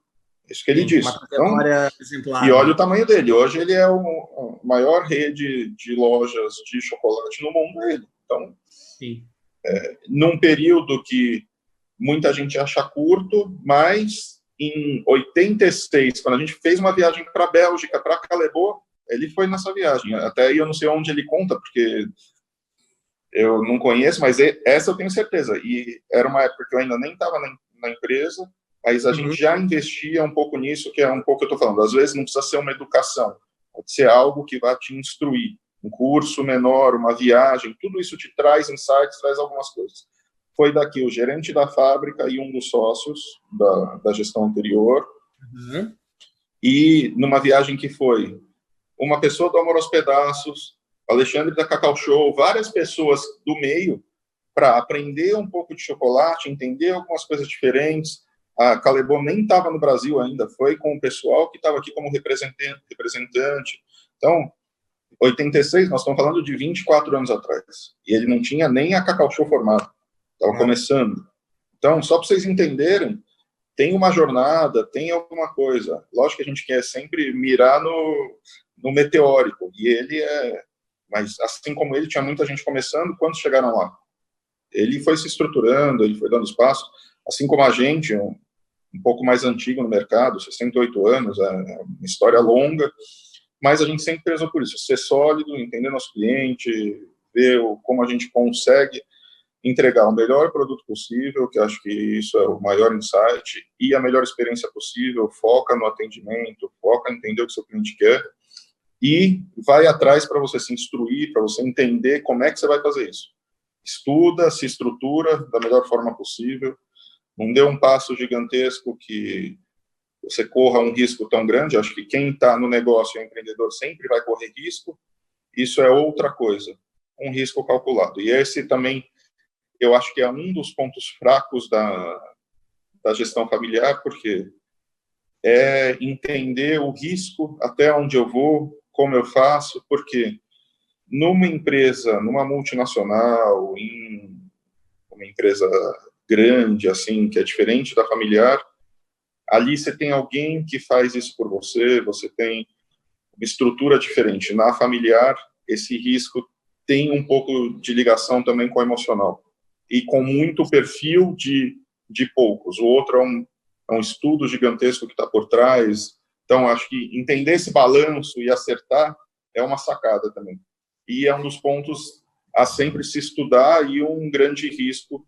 Isso que ele disse. Então, e olha o tamanho dele. Hoje ele é a maior rede de lojas de chocolate no mundo. Então, num período que muita gente acha curto, mas em 86, quando a gente fez uma viagem para a Bélgica, para Callebaut, ele foi nessa viagem. Até aí eu não sei onde ele conta, porque eu não conheço, mas essa eu tenho certeza. E era uma época que eu ainda nem estava na empresa, mas a gente já investia um pouco nisso, que é um pouco que eu estou falando. Às vezes não precisa ser uma educação, pode ser algo que vai te instruir. Um curso menor, uma viagem, tudo isso te traz insights, traz algumas coisas. Foi daqui o gerente da fábrica e um dos sócios da gestão anterior. E numa viagem que foi uma pessoa do Amor aos Pedaços, Alexandre da Cacau Show, várias pessoas do meio, para aprender um pouco de chocolate, entender algumas coisas diferentes. A Callebaut nem estava no Brasil ainda, foi com o pessoal que estava aqui como representante. Então, 86, nós estamos falando de 24 anos atrás. E ele não tinha nem a Cacau Show formada. Estava começando. Então, só para vocês entenderem, tem uma jornada, tem alguma coisa. Lógico que a gente quer sempre mirar no meteórico. E ele mas assim como ele, tinha muita gente começando. Quantos chegaram lá? Ele foi se estruturando, ele foi dando espaço. Assim como a gente, um pouco mais antigo no mercado, 68 anos, é uma história longa, mas a gente sempre prezou por isso, ser sólido, entender nosso cliente, ver como a gente consegue entregar o melhor produto possível, que acho que isso é o maior insight, e a melhor experiência possível, foca no atendimento, foca em entender o que seu cliente quer, e vai atrás para você se instruir, para você entender como é que você vai fazer isso. Estuda, se estrutura da melhor forma possível, não dê um passo gigantesco que você corra um risco tão grande. Acho que quem está no negócio, o empreendedor, sempre vai correr risco. Isso é outra coisa, um risco calculado. E esse também, eu acho que é um dos pontos fracos da gestão familiar, porque é entender o risco, até onde eu vou, como eu faço, porque numa empresa, numa multinacional, em uma empresa grande, assim, que é diferente da familiar, ali você tem alguém que faz isso por você, você tem uma estrutura diferente. Na familiar, esse risco tem um pouco de ligação também com o emocional, e com muito perfil de poucos. O outro é um estudo gigantesco que está por trás. Então, acho que entender esse balanço e acertar é uma sacada também. E é um dos pontos a sempre se estudar e um grande risco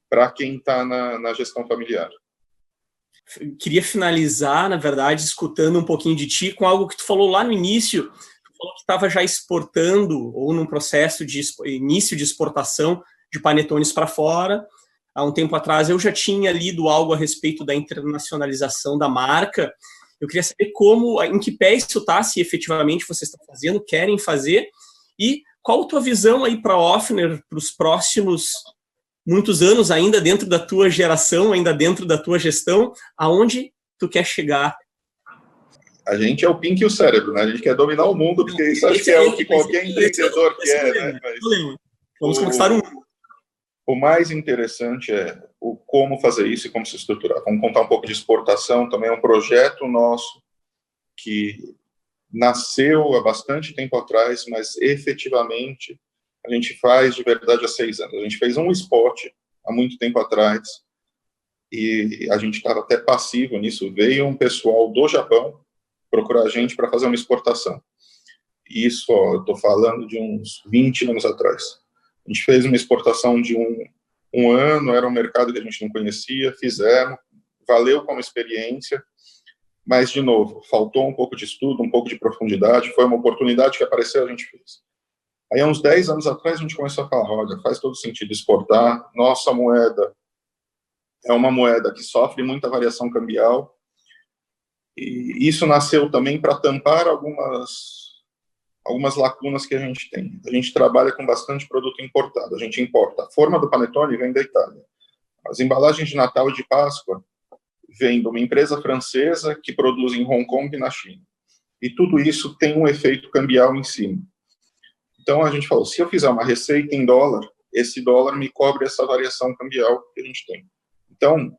para quem está na gestão familiar. Queria finalizar, na verdade, escutando um pouquinho de ti com algo que tu falou lá no início. Tu falou que estava já exportando, ou num processo de início de exportação de panetones para fora. Há um tempo atrás eu já tinha lido algo a respeito da internacionalização da marca. Eu queria saber em que pé isso está, se efetivamente vocês estão fazendo, querem fazer, e qual a tua visão aí para a Ofner para os próximos muitos anos, ainda dentro da tua geração, ainda dentro da tua gestão, aonde tu quer chegar? A gente é o Pink e o cérebro, né? A gente quer dominar o mundo, porque isso acho que é o que qualquer empreendedor quer, né? Vamos conquistar o mundo. O mais interessante é como fazer isso e como se estruturar. Vamos contar um pouco de exportação, também é um projeto nosso que nasceu há bastante tempo atrás, mas efetivamente a gente faz de verdade há 6 anos. A gente fez um spot há muito tempo atrás e a gente estava até passivo nisso. Veio um pessoal do Japão procurar a gente para fazer uma exportação. Isso, eu estou falando de uns 20 anos atrás. A gente fez uma exportação de um ano, era um mercado que a gente não conhecia, fizemos, valeu como experiência, mas, de novo, faltou um pouco de estudo, um pouco de profundidade, foi uma oportunidade que apareceu, a gente fez. Aí, há uns 10 anos atrás, a gente começou a falar, olha, faz todo sentido exportar, nossa moeda é uma moeda que sofre muita variação cambial, e isso nasceu também para tampar algumas lacunas que a gente tem. A gente trabalha com bastante produto importado, a gente importa. A forma do panetone vem da Itália. As embalagens de Natal e de Páscoa vêm de uma empresa francesa que produz em Hong Kong e na China. E tudo isso tem um efeito cambial em cima. Então a gente falou, se eu fizer uma receita em dólar, esse dólar me cobre essa variação cambial que a gente tem. Então,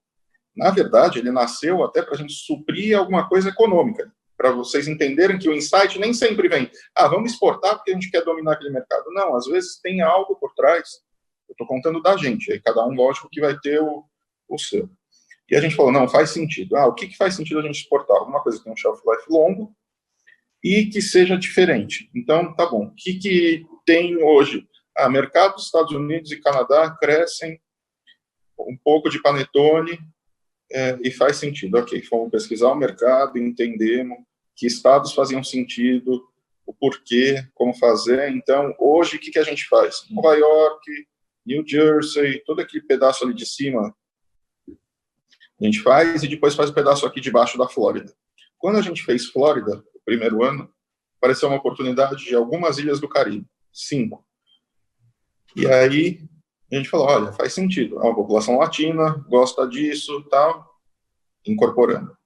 na verdade, ele nasceu até para a gente suprir alguma coisa econômica, para vocês entenderem que o insight nem sempre vem, vamos exportar porque a gente quer dominar aquele mercado. Não, às vezes tem algo por trás, eu estou contando da gente, aí cada um, lógico, que vai ter o seu. E a gente falou, não, faz sentido. O que faz sentido a gente exportar? Alguma coisa que tem um shelf life longo e que seja diferente. Então, tá bom. O que tem hoje? Mercado dos Estados Unidos e Canadá crescem um pouco de panetone, e faz sentido. Ok, fomos pesquisar o mercado, entendemos que estados faziam sentido, o porquê, como fazer. Então, hoje, o que a gente faz? Nova York, New Jersey, todo aquele pedaço ali de cima, a gente faz, e depois faz o pedaço aqui debaixo da Flórida. Quando a gente fez Flórida, o primeiro ano, apareceu uma oportunidade de algumas ilhas do Caribe, 5. E aí, a gente falou, olha, faz sentido, a população latina gosta disso, tal, incorporando.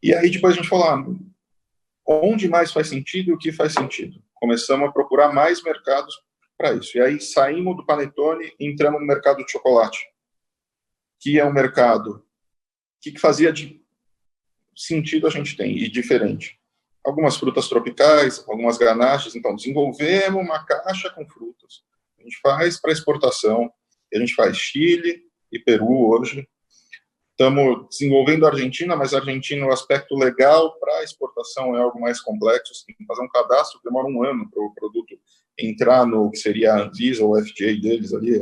E aí depois a gente falou, onde mais faz sentido e o que faz sentido? Começamos a procurar mais mercados para isso. E aí saímos do panetone e entramos no mercado de chocolate, que é um mercado que fazia de sentido a gente tem, e diferente. Algumas frutas tropicais, algumas ganaches, então desenvolvemos uma caixa com frutas. A gente faz para exportação, a gente faz Chile e Peru hoje. Estamos desenvolvendo a Argentina, mas a Argentina, o aspecto legal para a exportação é algo mais complexo. Você tem que fazer um cadastro, demora 1 ano para o produto entrar no que seria a Anvisa ou o FDA deles ali,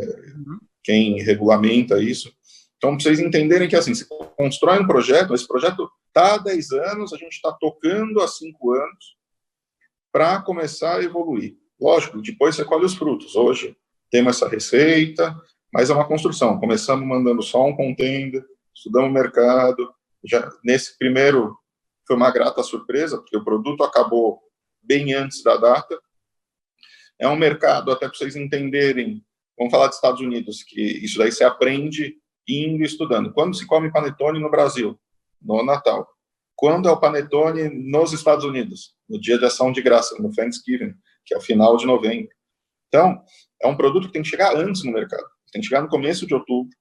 quem regulamenta isso. Então, para vocês entenderem que, assim, você constrói um projeto, esse projeto está há 10 anos, a gente está tocando há 5 anos para começar a evoluir. Lógico, depois você colhe os frutos. Hoje temos essa receita, mas é uma construção. Começamos mandando só um contender, estudamos o mercado. Já nesse primeiro foi uma grata surpresa, porque o produto acabou bem antes da data. É um mercado, até para vocês entenderem, vamos falar dos Estados Unidos, que isso daí você aprende indo e estudando. Quando se come panetone no Brasil? No Natal. Quando é o panetone nos Estados Unidos? No dia de ação de graça, no Thanksgiving, que é o final de novembro. Então, é um produto que tem que chegar antes no mercado. Tem que chegar no começo de outubro,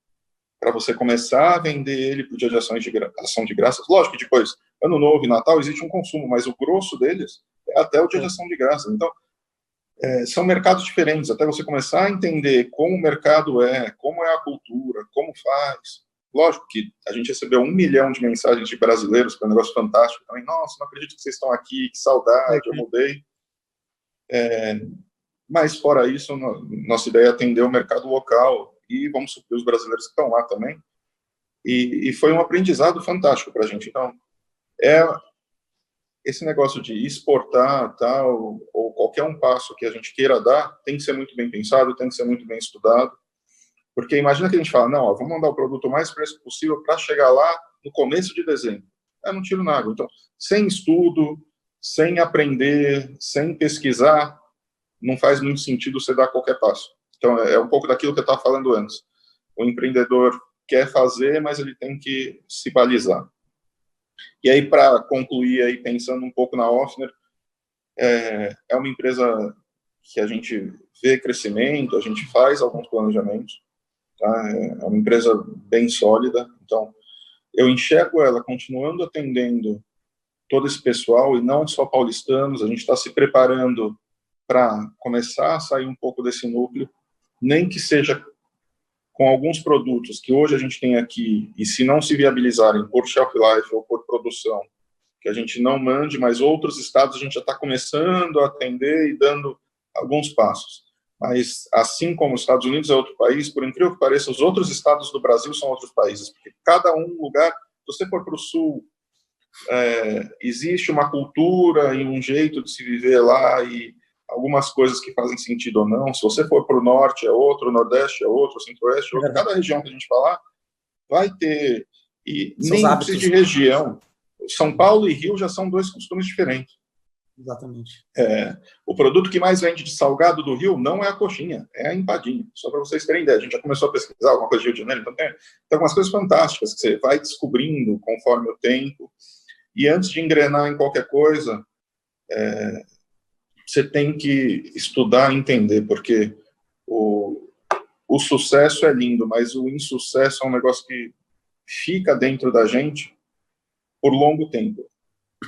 para você começar a vender ele para o dia de ação de graças. Lógico que depois, Ano Novo e Natal, existe um consumo, mas o grosso deles é até o dia de ação de graças. Então, são mercados diferentes, até você começar a entender como o mercado como é a cultura, como faz. Lógico que a gente recebeu 1 milhão de mensagens de brasileiros, que é um negócio fantástico também. Nossa, não acredito que vocês estão aqui, que saudade, eu mudei. Mas, fora isso, nossa ideia é atender o mercado local e vamos suprir os brasileiros que estão lá também. E foi um aprendizado fantástico para a gente. Então, esse negócio de exportar, tal, ou qualquer um passo que a gente queira dar, tem que ser muito bem pensado, tem que ser muito bem estudado. Porque imagina que a gente fala, não, vamos mandar o produto o mais fresco possível para chegar lá no começo de dezembro. Não tiro na água. Então, sem estudo, sem aprender, sem pesquisar, não faz muito sentido você dar qualquer passo. Então, é um pouco daquilo que eu estava falando antes. O empreendedor quer fazer, mas ele tem que se balizar. E aí, para concluir, aí, pensando um pouco na Offner, é uma empresa que a gente vê crescimento, a gente faz alguns planejamentos, tá? É uma empresa bem sólida, então eu enxergo ela continuando atendendo todo esse pessoal, e não só paulistanos. A gente está se preparando para começar a sair um pouco desse núcleo, nem que seja com alguns produtos que hoje a gente tem aqui, e se não se viabilizarem por shelf life ou por produção, que a gente não mande, mas outros estados a gente já está começando a atender e dando alguns passos. Mas, assim como os Estados Unidos é outro país, por incrível que pareça, os outros estados do Brasil são outros países, porque cada lugar, se você for para o sul, existe uma cultura e um jeito de se viver lá, e algumas coisas que fazem sentido ou não. Se você for para o norte é outro, o nordeste é outro, o centro-oeste é outro. Cada região que a gente falar vai ter, e nem precisa de região. São Paulo e Rio já são 2 costumes diferentes. Exatamente. O produto que mais vende de salgado do Rio não é a coxinha, é a empadinha. Só para vocês terem ideia, a gente já começou a pesquisar alguma coisa de Rio de Janeiro, então tem algumas coisas fantásticas que você vai descobrindo conforme o tempo. E antes de engrenar em qualquer coisa, você tem que estudar e entender, porque o sucesso é lindo, mas o insucesso é um negócio que fica dentro da gente por longo tempo.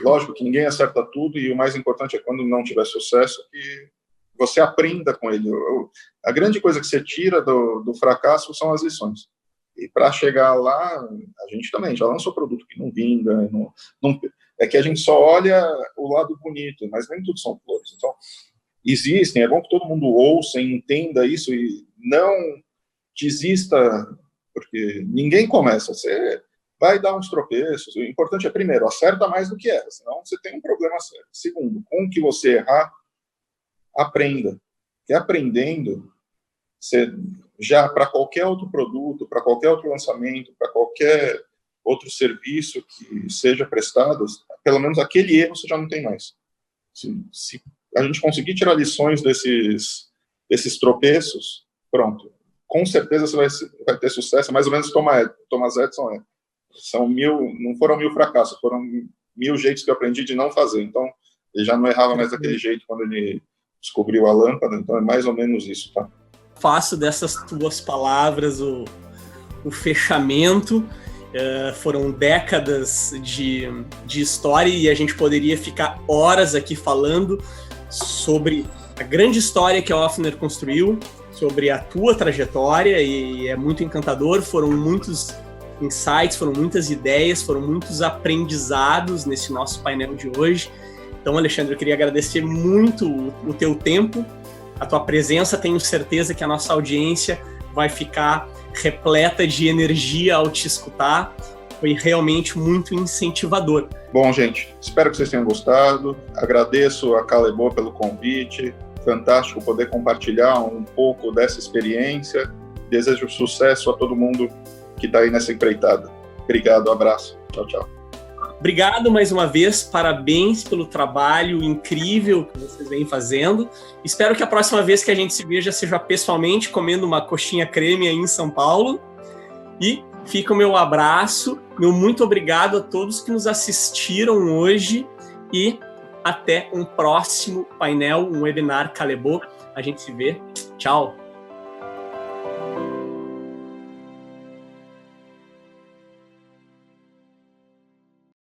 Lógico que ninguém acerta tudo, e o mais importante é, quando não tiver sucesso, que você aprenda com ele. A grande coisa que você tira do fracasso são as lições. E para chegar lá, a gente também já lançou produto que não vinga, é que a gente só olha o lado bonito, mas nem tudo são flores. Então, existem, é bom que todo mundo ouça e entenda isso, e não desista, porque ninguém começa. Você vai dar uns tropeços. O importante é, primeiro, acerta mais do que erra, senão você tem um problema sério. Segundo, com o que você errar, aprenda. Porque aprendendo, você já, para qualquer outro produto, para qualquer outro lançamento, para qualquer outro serviço que seja prestado, pelo menos aquele erro você já não tem mais. Se a gente conseguir tirar lições desses tropeços, pronto. Com certeza você vai ter sucesso. É mais ou menos Thomas Edison não foram 1000 fracassos, foram 1000 jeitos que eu aprendi de não fazer. Então, ele já não errava mais daquele jeito quando ele descobriu a lâmpada. Então, é mais ou menos isso, tá? Faço dessas tuas palavras o fechamento. Foram décadas de história, e a gente poderia ficar horas aqui falando sobre a grande história que a Offner construiu, sobre a tua trajetória, e é muito encantador. Foram muitos insights, foram muitas ideias, foram muitos aprendizados nesse nosso painel de hoje. Então, Alexandre, eu queria agradecer muito o teu tempo, a tua presença. Tenho certeza que a nossa audiência vai ficar repleta de energia ao te escutar. Foi realmente muito incentivador. Bom, gente, espero que vocês tenham gostado. Agradeço a Calebo pelo convite. Fantástico poder compartilhar um pouco dessa experiência. Desejo sucesso a todo mundo que está aí nessa empreitada. Obrigado, abraço. Tchau, tchau. Obrigado mais uma vez, parabéns pelo trabalho incrível que vocês vêm fazendo. Espero que a próxima vez que a gente se veja seja pessoalmente, comendo uma coxinha creme aí em São Paulo. E fica o meu abraço, meu muito obrigado a todos que nos assistiram hoje, e até um próximo painel, um webinar Calebo. A gente se vê. Tchau!